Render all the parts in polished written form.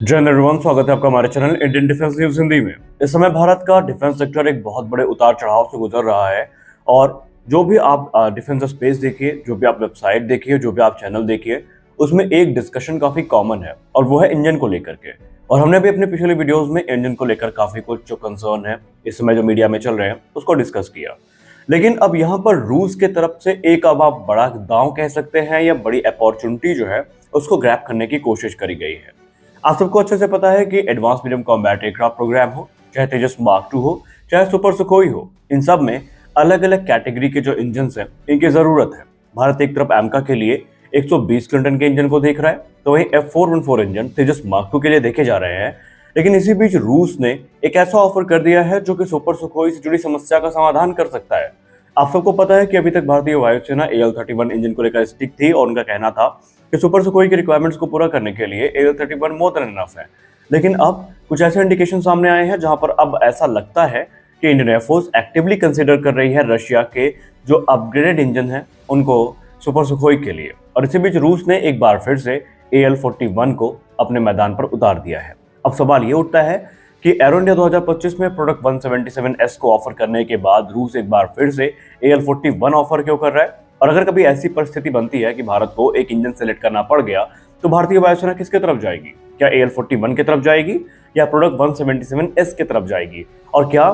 जय हिंद एवरीवन, स्वागत है आपका हमारे channel Indian defence news Hindi में। इस समय भारत का डिफेंस सेक्टर एक बहुत बड़े उतार चढ़ाव से गुजर रहा है और जो भी आप डिफेंस स्पेस देखिए, जो भी आप वेबसाइट देखिए, जो भी आप चैनल देखिए, उसमें एक डिस्कशन काफी कॉमन है और वो है इंजन को लेकर के। और हमने भी अपने पिछले वीडियोस में इंजन को लेकर काफी कुछ जो कंसर्न है इस समय जो मीडिया में चल रहे हैं उसको डिस्कस किया। लेकिन अब यहाँ पर रूस के तरफ से एक अब आप बड़ा दांव कह सकते हैं या बड़ी अपॉर्चुनिटी जो है उसको ग्रैब करने की कोशिश करी गई है। आप सबको अच्छे से पता है कि advance medium combat aircraft program हो, चाहे तेजस मार्क 2 हो, चाहे सुपर सुखोई हो, इन सब में अलग अलग कैटेगरी के जो इंजन हैं इनकी जरूरत है। भारत एक तरफ एमका के लिए 120 किलोटन के इंजन को देख रहा है, तो वहीं F414 इंजन तेजस मार्क 2 के लिए देखे जा रहे हैं। लेकिन इसी बीच रूस ने एक ऐसा ऑफर कर दिया है जो कि सुपर सुखोई से जुड़ी समस्या का समाधान कर सकता है। आप सबको पता है कि अभी तक भारतीय वायुसेना AL-31 इंजन को लेकर स्टिक थी और उनका कहना था कि सुपर सुखोई के रिक्वायरमेंट्स को पूरा करने के लिए AL-31 मोर देन इनफ है। लेकिन अब कुछ ऐसे इंडिकेशन सामने आए हैं जहां पर अब ऐसा लगता है कि इंडियन एयरफोर्स एक्टिवली कंसिडर कर रही है रशिया के जो अपग्रेडेड इंजन हैं उनको सुपर सुखोई के लिए। और इसी बीच रूस ने एक बार फिर से AL-41 को अपने मैदान पर उतार दिया है। अब सवाल ये उठता है कि एरो इंडिया 2025 में प्रोडक्ट 177S को ऑफर करने के बाद रूस एक बार फिर से AL-41 ऑफर क्यों कर रहा है? और अगर कभी ऐसी परिस्थिति बनती है कि भारत को एक इंजन सेलेक्ट करना पड़ गया तो भारतीय वायुसेना किसके तरफ जाएगी? क्या AL-41 की तरफ जाएगी या प्रोडक्ट 177S की तरफ जाएगी? और क्या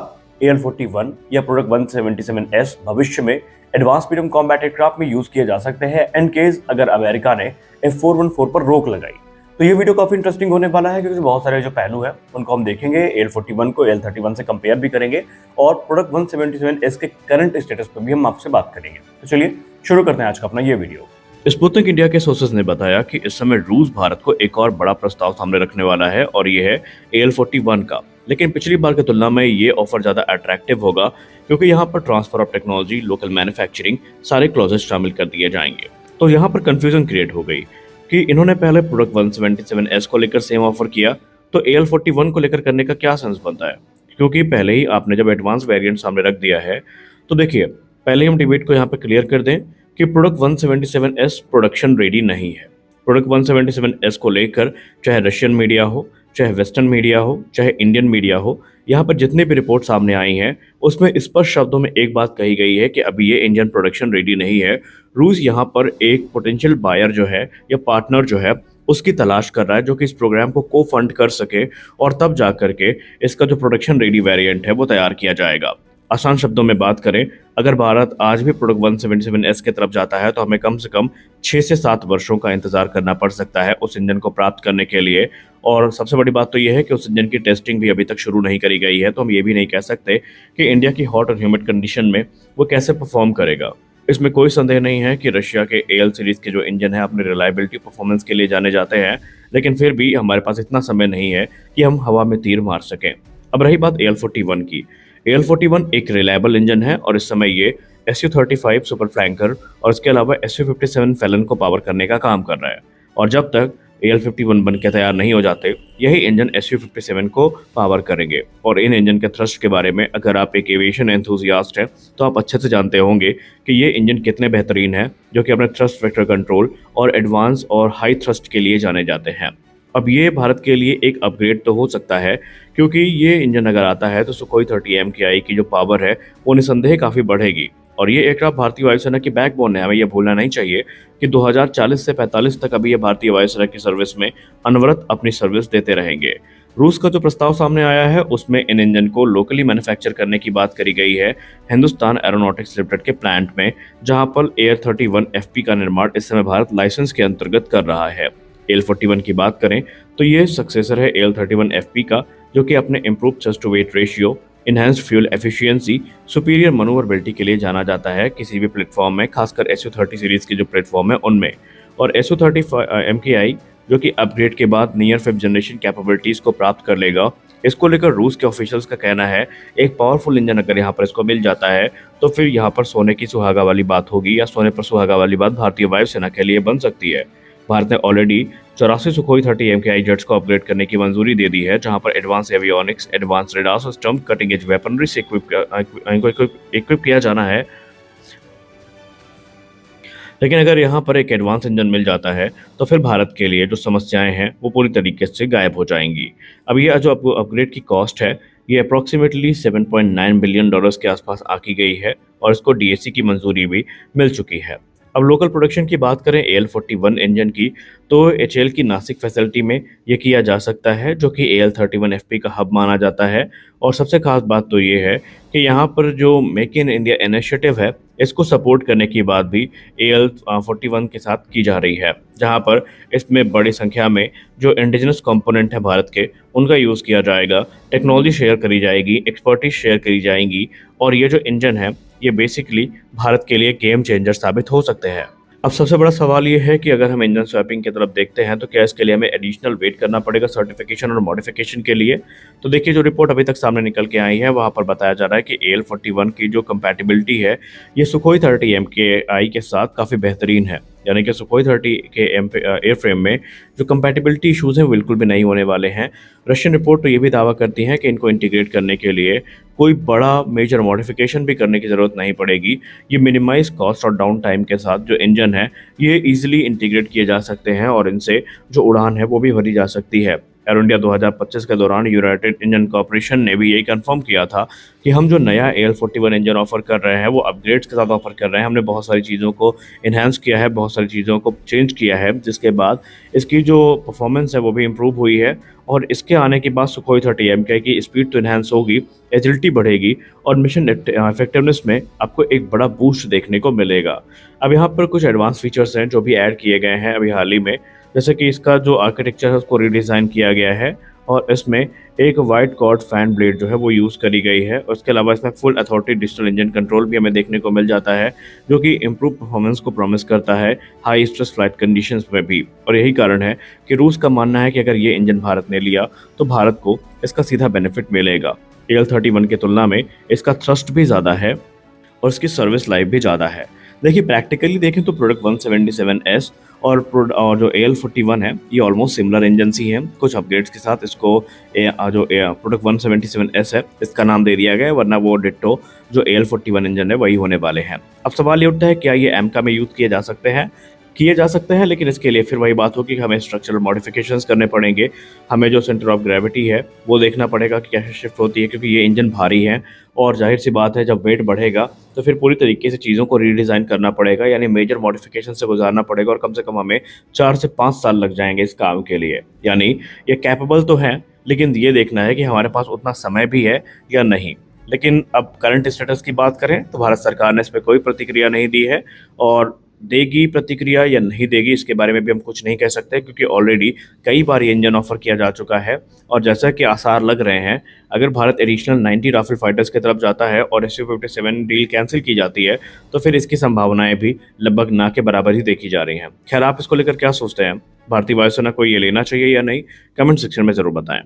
AL-41 या प्रोडक्ट 177S भविष्य में एडवांस मीडियम कॉम्बैट एयरक्राफ्ट में यूज किए जा सकते हैं इन केस अगर अमेरिका ने F414 पर रोक लगाई? तो ये वीडियो काफी इंटरेस्टिंग होने वाला है क्योंकि बहुत सारे जो पहलू है उनको हम देखेंगे, AL-41 को AL-31 से कंपेयर भी करेंगे और प्रोडक्ट 177S के करंट स्टेटस पर भी हम आपसे बात करेंगे। तो चलिए शुरू करते हैं आज का अपना ये वीडियो। स्पुतनिक इंडिया के सोर्सेज ने बताया कि इस समय रूस भारत को एक और बड़ा प्रस्ताव सामने रखने वाला है और ये है AL-41 का। लेकिन पिछली बार की तुलना में ये ऑफर ज्यादा अट्रैक्टिव होगा क्योंकि यहाँ पर transfer of technology, local manufacturing सारे क्लॉजेस शामिल कर दिए जाएंगे। तो यहाँ पर कंफ्यूजन क्रिएट हो गई कि इन्होंने पहले प्रोडक्ट 177S को लेकर सेम ऑफर किया तो AL-41 को लेकर करने का क्या सेंस बनता है, क्योंकि पहले ही आपने जब एडवांस वेरिएंट सामने रख दिया है। तो देखिए, पहले हम डिबेट को यहाँ पर क्लियर कर दें कि प्रोडक्ट 177S प्रोडक्शन रेडी नहीं है। प्रोडक्ट 177S को लेकर चाहे रशियन मीडिया हो, चाहे वेस्टर्न मीडिया हो, चाहे इंडियन मीडिया हो, यहाँ पर जितनी भी रिपोर्ट सामने आई हैं उसमें स्पष्ट शब्दों में एक बात कही गई है कि अभी ये इंजन प्रोडक्शन रेडी नहीं है। रूस यहाँ पर एक पोटेंशियल बायर जो है या पार्टनर जो है उसकी तलाश कर रहा है जो कि इस प्रोग्राम को को फंड कर सके और तब जा करके इसका जो प्रोडक्शन रेडी वेरिएंट है वो तैयार किया जाएगा। आसान शब्दों में बात करें, अगर भारत आज भी प्रोडक्ट 177S की तरफ जाता है तो हमें कम से कम 6 से 7 वर्षों का इंतजार करना पड़ सकता है उस इंजन को प्राप्त करने के लिए। और सबसे बड़ी बात तो यह है कि उस इंजन की टेस्टिंग भी अभी तक शुरू नहीं करी गई है, तो हम ये भी नहीं कह सकते कि इंडिया की हॉट और ह्यूमिड कंडीशन में वो कैसे परफॉर्म करेगा। इसमें कोई संदेह नहीं है कि रशिया के AL सीरीज के जो इंजन है अपने रिलायबिलिटी परफॉर्मेंस के लिए जाने जाते हैं, लेकिन फिर भी हमारे पास इतना समय नहीं है कि हम हवा में तीर मार सकें। अब रही बात AL-41 की। AL-41 एक रिलायबल इंजन है और इस समय ये Su-35 सुपर फ्लैंकर और इसके अलावा Su-57 फैलन को पावर करने का काम कर रहा है। और जब तक AL-51 बन के तैयार नहीं हो जाते, यही इंजन Su-57 को पावर करेंगे। और इन इंजन के थ्रस्ट के बारे में अगर आप एक एविएशन एंथुजियास्ट हैं तो आप अच्छे से जानते होंगे कि ये इंजन कितने बेहतरीन है, जो कि अपने थ्रस्ट वेक्टर कंट्रोल और एडवांस और हाई थ्रस्ट के लिए जाने जाते हैं। अब ये भारत के लिए एक अपग्रेड तो हो सकता है क्योंकि ये इंजन अगर आता है तो सुखोई 30 MKI की जो पावर है वो निसंदेह काफ़ी बढ़ेगी। और ये एयरक्राफ्ट भारतीय वायुसेना की बैकबोन है। हमें ये भूलना नहीं चाहिए कि 2040 से 45 तक अभी ये भारतीय वायुसेना की सर्विस में अनवरत अपनी सर्विस देते रहेंगे। रूस का जो प्रस्ताव सामने आया है उसमें इन इंजन को लोकली मैन्युफैक्चर करने की बात करी गई है हिंदुस्तान एरोनॉटिक्स लिमिटेड के प्लांट में, जहां पर AL-31FP का निर्माण इस समय भारत लाइसेंस के अंतर्गत कर रहा है। AL-41 की बात करें तो ये सक्सेसर है AL-31FP का, जो कि अपने improve thrust to weight ratio, enhanced fuel efficiency, superior manoeuvrability के लिए जाना जाता है किसी भी प्लेटफॉर्म में, खासकर Su-30 सीरीज के जो प्लेटफॉर्म है उनमें। और Su-30 MKI जो कि अपग्रेड के बाद नियर 5th जनरेशन कैपेबिलिटीज को प्राप्त कर लेगा। इसको लेकर रूस के ऑफिशियल्स का कहना है एक पावरफुल इंजन अगर यहाँ पर इसको मिल जाता है तो फिर यहाँ पर सोने की सुहागा वाली बात होगी या सोने पर सुहागा वाली बात भारतीय वायुसेना के लिए बन सकती है। भारत ने ऑलरेडी 84 सुखोई 30 MKI जेट्स को अपग्रेड करने की मंजूरी दे दी है, जहां पर advance avionics, advance radar system, cutting edge weaponry से इक्विप किया जाना है। लेकिन अगर यहाँ पर एक एडवांस इंजन मिल जाता है तो फिर भारत के लिए जो समस्याएं हैं वो पूरी तरीके से गायब हो जाएंगी। अब ये जो अपग्रेड की कॉस्ट है ये अप्रॉक्सीमेटली $7.9 बिलियन के आसपास आकी गई है और इसको डीएसी की मंजूरी भी मिल चुकी है। अब लोकल प्रोडक्शन की बात करें AL41 इंजन की, तो HAL की नासिक फैसिलिटी में ये किया जा सकता है जो कि AL31FP का हब माना जाता है। और सबसे खास बात तो ये है कि यहाँ पर जो मेक इन इंडिया इनिशिएटिव है इसको सपोर्ट करने की बात भी AL41 के साथ की जा रही है, जहाँ पर इसमें बड़ी संख्या में जो इंडिजिनस कंपोनेंट है भारत के उनका यूज़ किया जाएगा, टेक्नोलॉजी शेयर करी जाएगी, एक्सपर्टीज शेयर करी जाएंगी और ये जो इंजन है ये बेसिकली भारत के लिए गेम चेंजर साबित हो सकते हैं। अब सबसे बड़ा सवाल ये है कि अगर हम इंजन स्वैपिंग की तरफ देखते हैं तो क्या इसके लिए हमें एडिशनल वेट करना पड़ेगा सर्टिफिकेशन और मॉडिफिकेशन के लिए। तो देखिए जो रिपोर्ट अभी तक सामने निकल के आई है वहाँ पर बताया जा रहा है कि AL41 की जो कंपैटिबिलिटी है ये सुखोई 30 MKI के साथ काफ़ी बेहतरीन है, यानी कि सुखोई 30 के एयरफ्रेम में जो कंपैटिबिलिटी इशूज़ हैं बिल्कुल भी नहीं होने वाले हैं। रशियन रिपोर्ट तो ये भी दावा करती है कि इनको इंटीग्रेट करने के लिए कोई बड़ा मेजर मॉडिफिकेशन भी करने की ज़रूरत नहीं पड़ेगी। ये मिनिमाइज कॉस्ट और डाउन टाइम के साथ जो इंजन है ये ईजिली इंटीग्रेट किए जा सकते हैं और इनसे जो उड़ान है वो भी भरी जा सकती है। एरो इंडिया 2025 के दौरान यूनाइटेड इंजन कॉर्पोरेशन ने भी यही कंफर्म किया था कि हम जो नया AL41 इंजन ऑफर कर रहे हैं वो अपग्रेड्स के साथ ऑफर कर रहे हैं। हमने बहुत सारी चीज़ों को इन्हांस किया है, बहुत सारी चीज़ों को चेंज किया है, जिसके बाद इसकी जो परफॉर्मेंस है वो भी इम्प्रूव हुई है। और इसके आने के बाद सुखोई 30 MKI की स्पीड तो इन्हांस होगी, एजिलिटी बढ़ेगी और मिशन इफेक्टिवनेस में आपको एक बड़ा बूस्ट देखने को मिलेगा। अब यहाँ पर कुछ एडवांस फीचर्स हैं जो भी ऐड किए गए हैं अभी हाल ही में, जैसे कि इसका जो आर्किटेक्चर है उसको रीडिज़ाइन किया गया है और इसमें एक वाइड कॉर्ड फैन ब्लेड जो है वो यूज़ करी गई है। और इसके अलावा इसमें full authority digital engine control भी हमें देखने को मिल जाता है जो कि इम्प्रूव परफॉर्मेंस को प्रॉमिस करता है हाई स्ट्रेस फ्लाइट कंडीशंस में भी। और यही कारण है कि रूस का मानना है कि अगर ये इंजन भारत ने लिया तो भारत को इसका सीधा बेनिफिट मिलेगा। AL31 की तुलना में इसका थ्रस्ट भी ज़्यादा है और इसकी सर्विस लाइफ भी ज़्यादा है। देखिए प्रैक्टिकली देखें तो प्रोडक्ट 177S और जो AL41 है ये ऑलमोस्ट सिमिलर इंजन ही हैं। कुछ अपग्रेड्स के साथ इसको जो प्रोडक्ट 177S है इसका नाम दे दिया गया है, वरना वो डिट्टो जो AL41 इंजन है वही होने वाले हैं। अब सवाल ये उठता है क्या ये एमका में यूज़ किए जा सकते हैं, लेकिन इसके लिए फिर वही बात होगी कि हमें स्ट्रक्चरल मॉडिफिकेशंस करने पड़ेंगे। हमें जो सेंटर ऑफ ग्रेविटी है वो देखना पड़ेगा कि कैसे शिफ्ट होती है, क्योंकि ये इंजन भारी है और जाहिर सी बात है जब वेट बढ़ेगा तो फिर पूरी तरीके से चीज़ों को रीडिज़ाइन करना पड़ेगा, यानी मेजर मॉडिफिकेशन से गुजारना पड़ेगा और कम से कम हमें 4 से 5 साल लग जाएंगे इस काम के लिए। यानी ये कैपेबल तो है, लेकिन ये देखना है कि हमारे पास उतना समय भी है या नहीं। लेकिन अब करंट स्टेटस की बात करें तो भारत सरकार ने इस पर कोई प्रतिक्रिया नहीं दी है और देगी प्रतिक्रिया या नहीं देगी इसके बारे में भी हम कुछ नहीं कह सकते, क्योंकि ऑलरेडी कई बार ये इंजन ऑफर किया जा चुका है। और जैसा कि आसार लग रहे हैं अगर भारत एडिशनल 90 राफेल फाइटर्स की तरफ जाता है और Su-57 डील कैंसिल की जाती है तो फिर इसकी संभावनाएं भी लगभग ना के बराबर ही देखी जा रही हैं। खैर आप इसको लेकर क्या सोचते हैं? भारतीय वायुसेना को ये लेना चाहिए या नहीं? कमेंट सेक्शन में ज़रूर बताएं।